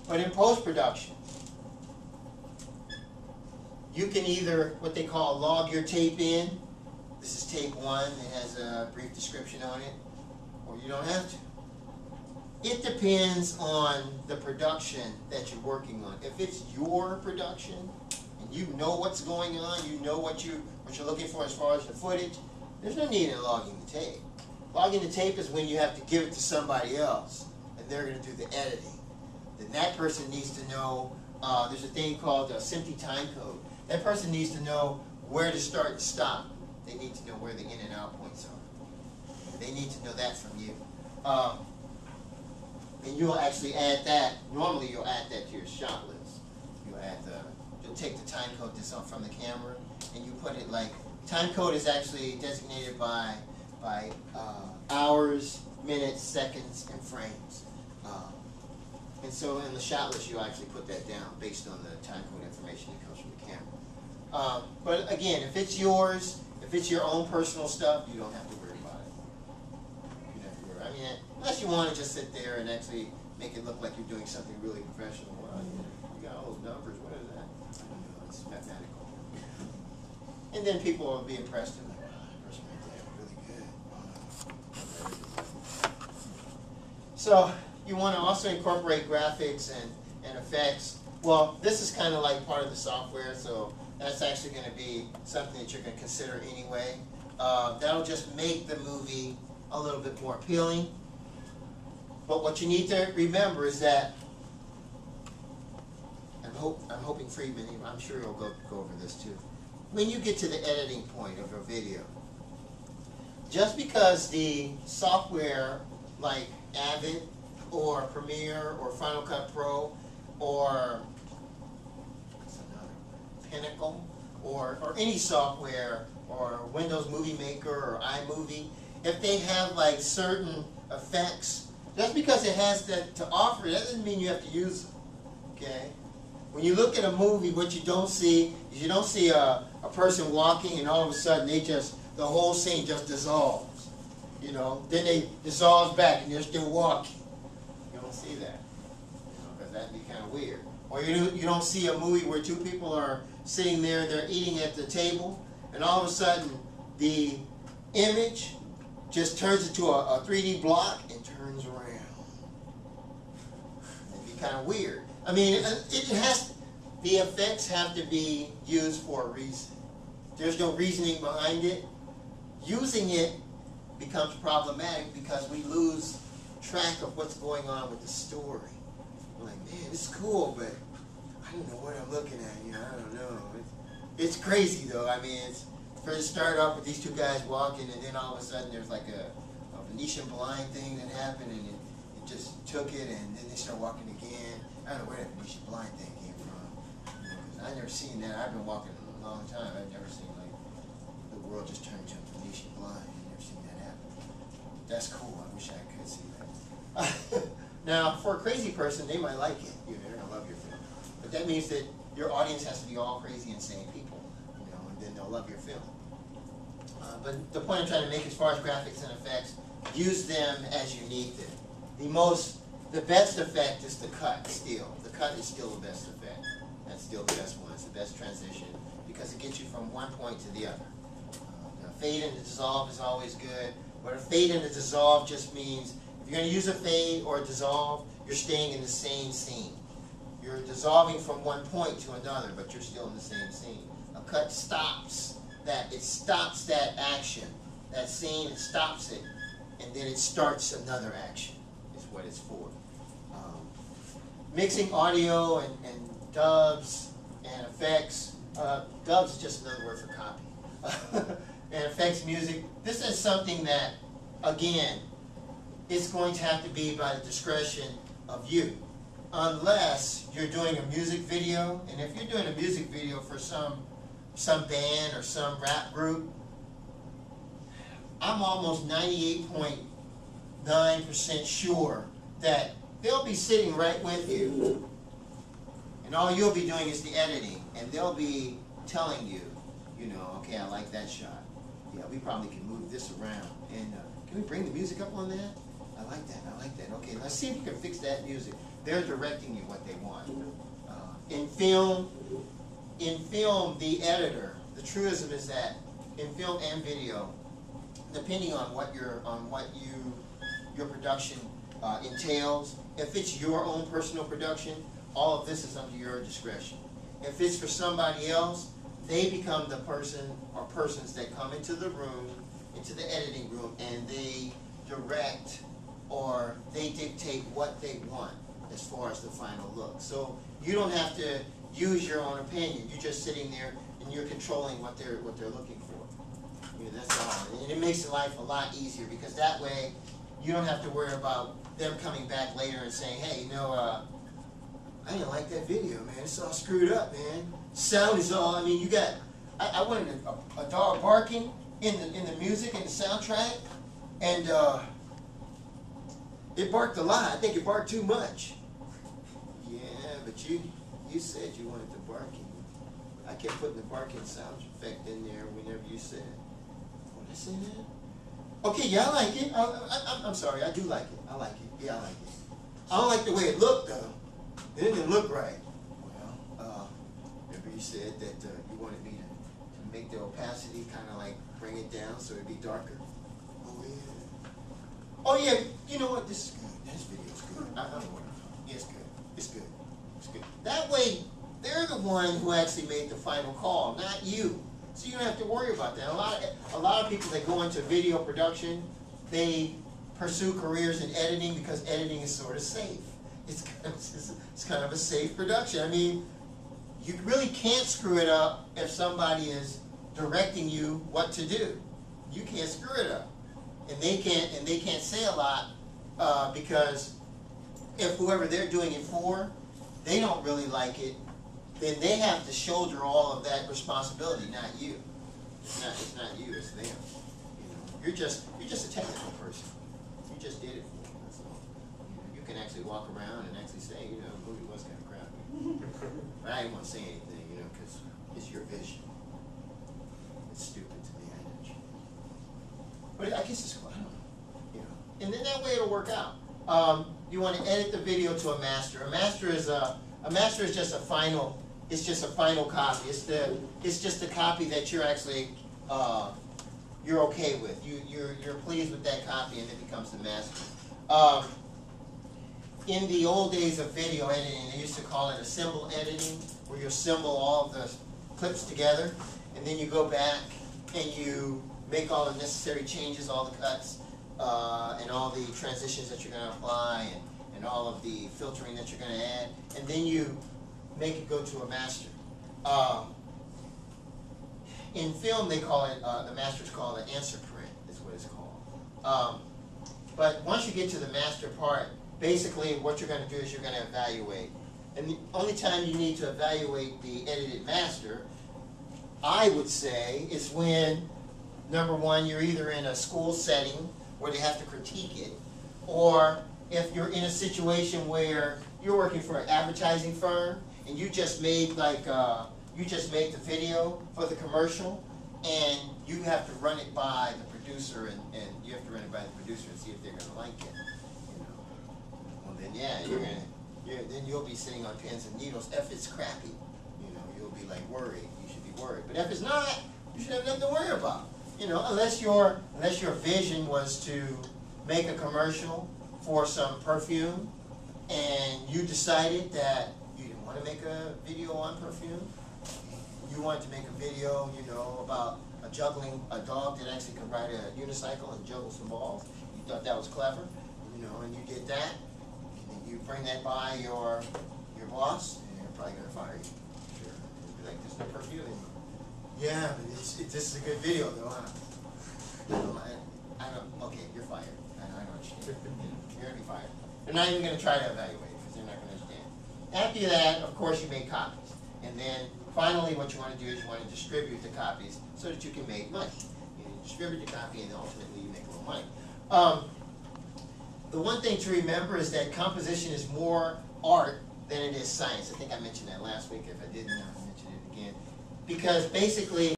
But in post-production, you can either, what they call, log your tape in. This is tape 1. It has a brief description on it. Or you don't have to. It depends on the production that you're working on. If it's your production, and you know what's going on, you know what you're looking for as far as the footage, there's no need in logging the tape. Logging the tape is when you have to give it to somebody else, and they're going to do the editing. Then that person needs to know, there's a thing called a SMPTE time code. That person needs to know where to start and stop. They need to know where the in and out points are. They need to know that from you. And you'll actually add that, normally you'll add that to your shot list. You'll take the time code that's on from the camera, and you put it like, time code is actually designated by hours, minutes, seconds, and frames. And so in the shot list, you actually put that down based on the time code information that comes from the camera. But again, if it's yours, if it's your own personal stuff, you don't have to worry about it. You don't have to worry. I mean, unless you want to just sit there and actually make it look like you're doing something really professional. Well, you got all those numbers. What is that? I don't know. It's mathematical. And then people will be impressed and like, wow, that person made that really good. So you want to also incorporate graphics and effects. Well, this is kind of like part of the software, so that's actually going to be something that you're going to consider anyway. That'll just make the movie a little bit more appealing. But what you need to remember is that, I'm hoping Friedman, I'm sure he'll go over this too. When you get to the editing point of a video, just because the software like Avid or Premiere or Final Cut Pro or Pinnacle or any software or Windows Movie Maker or iMovie, if they have like certain effects, just because it has that to offer, that doesn't mean you have to use them. Okay? When you look at a movie, what you don't see is you don't see a person walking and all of a sudden the whole scene just dissolves. You know, then they dissolve back and they're still walking. You don't see that. You know, because that'd be kind of weird. Or you don't see a movie where two people are sitting there, they're eating at the table, and all of a sudden the image just turns into a 3D block and turns around. It'd be kind of weird. I mean, the effects have to be used for a reason. There's no reasoning behind it. Using it becomes problematic because we lose track of what's going on with the story. We're like, man, this is cool, but I don't know what I'm looking at. You know, I don't know. It's crazy though. I mean, first start off with these two guys walking, and then all of a sudden there's like a Venetian blind thing that happened, and it just took it, and then they start walking again. I don't know where that Venetian blind thing came from. You know, 'cause I've never seen that. I've been walking a long time. I've never seen like the world just turn to a Venetian blind. I've never seen that happen. That's cool. I wish I could see that. Now, for a crazy person, they might like it. You know, they're gonna love your film. But that means that your audience has to be all crazy insane people, you know, and then they'll love your film. But the point I'm trying to make as far as graphics and effects, use them as you need them. The best effect is the cut still. The cut is still the best effect. That's still the best one. It's the best transition because it gets you from one point to the other. The fade and the dissolve is always good, but a fade and a dissolve just means if you're going to use a fade or a dissolve, you're staying in the same scene. You're dissolving from one point to another, but you're still in the same scene. A cut stops that. It stops that action. That scene, it stops it, and then it starts another action, is what it's for. Mixing audio and dubs and effects. Dubs is just another word for copy. And effects music. This is something that, again, it's going to have to be by the discretion of you. Unless you're doing a music video, and if you're doing a music video for some band or some rap group, I'm almost 98.9% sure that they'll be sitting right with you, and all you'll be doing is the editing, and they'll be telling you, you know, okay, I like that shot. Yeah, we probably can move this around, and can we bring the music up on that? I like that, I like that. Okay, let's see if we can fix that music. they're directing you what they want. In film, the editor, the truism is that in film and video, depending on what your production entails, if it's your own personal production, all of this is under your discretion. If it's for somebody else, they become the person or persons that come into the room, into the editing room, and they direct or they dictate what they want as far as the final look. So you don't have to use your own opinion. You're just sitting there and you're controlling what they're looking for. You know, that's all. And it makes life a lot easier because that way you don't have to worry about them coming back later and saying, hey, you know, I didn't like that video, man. It's all screwed up, man. Sound is all, I mean, you got, I wanted a dog barking in the music and the soundtrack, and it barked a lot. I think it barked too much. Yeah, but you said you wanted the barking. I kept putting the barking sound effect in there whenever you said, oh, did I say that? Okay, yeah, I like it. I'm sorry, I do like it. I like it. Yeah, I like it. I don't like the way it looked, though. It didn't look right. Well, remember you said that you wanted me to make the opacity kind of like bring it down so it'd be darker. Oh yeah. Oh yeah. You know what? This is good. This video's good. I don't know what I'm talking. Yeah, it's good. It's good. It's good. That way, they're the one who actually made the final call, not you. So you don't have to worry about that. A lot of people that go into video production, they pursue careers in editing because editing is sort of safe. It's kind of a safe production. I mean, you really can't screw it up if somebody is directing you what to do. You can't screw it up, and they can't say a lot because if whoever they're doing it for, they don't really like it, then they have to shoulder all of that responsibility, not you. It's not you. It's them. You know, you're just a technical person. You just did it for them. That's all. You can actually walk around and actually say, you know, the movie was kind of crappy. But I didn't want to say anything, you know, because it's your vision. It's stupid to me, I know. But I guess it's cool. I don't know. You know, and then that way it'll work out. You want to edit the video to a master. A master is just a final. It's just a final copy. It's just a copy that you're actually you're okay with. You're pleased with that copy, and it becomes the master. In the old days of video editing, they used to call it assemble editing, where you assemble all of the clips together, and then you go back and you make all the necessary changes, all the cuts, and all the transitions that you're going to apply, and all of the filtering that you're going to add, and then you make it go to a master. In film, they call it, the masters call it answer print, is what it's called. But once you get to the master part, basically what you're going to do is you're going to evaluate. And the only time you need to evaluate the edited master, I would say, is when, number one, you're either in a school setting where they have to critique it, or if you're in a situation where you're working for an advertising firm and you just made you just made the video for the commercial, and you have to run it by the producer, and you have to run it by the producer and see if they're going to like it. You know, well then yeah, then you'll be sitting on pins and needles. If it's crappy, you know, you'll be like worried. You should be worried. But if it's not, you should have nothing to worry about. You know, unless your vision was to make a commercial for some perfume, and you decided that you didn't want to make a video on perfume. You wanted to make a video, you know, about a dog that actually could ride a unicycle and juggle some balls. You thought that was clever, you know, and you did that. And then you bring that by your boss, and they're probably going to fire you. Sure. They'll be like, there's no perfume anymore. Yeah, but this is a good video, though, huh? I don't, okay, you're fired. I don't understand. You're going to be fired. They're not even going to try to evaluate it because they're not going to understand. After that, of course, you make copies. And then finally, what you want to do is you want to distribute the copies so that you can make money. You distribute the copy, and ultimately you make a little money. The one thing to remember is that composition is more art than it is science. I think I mentioned that last week. If I didn't, I'll mention it again. Because basically,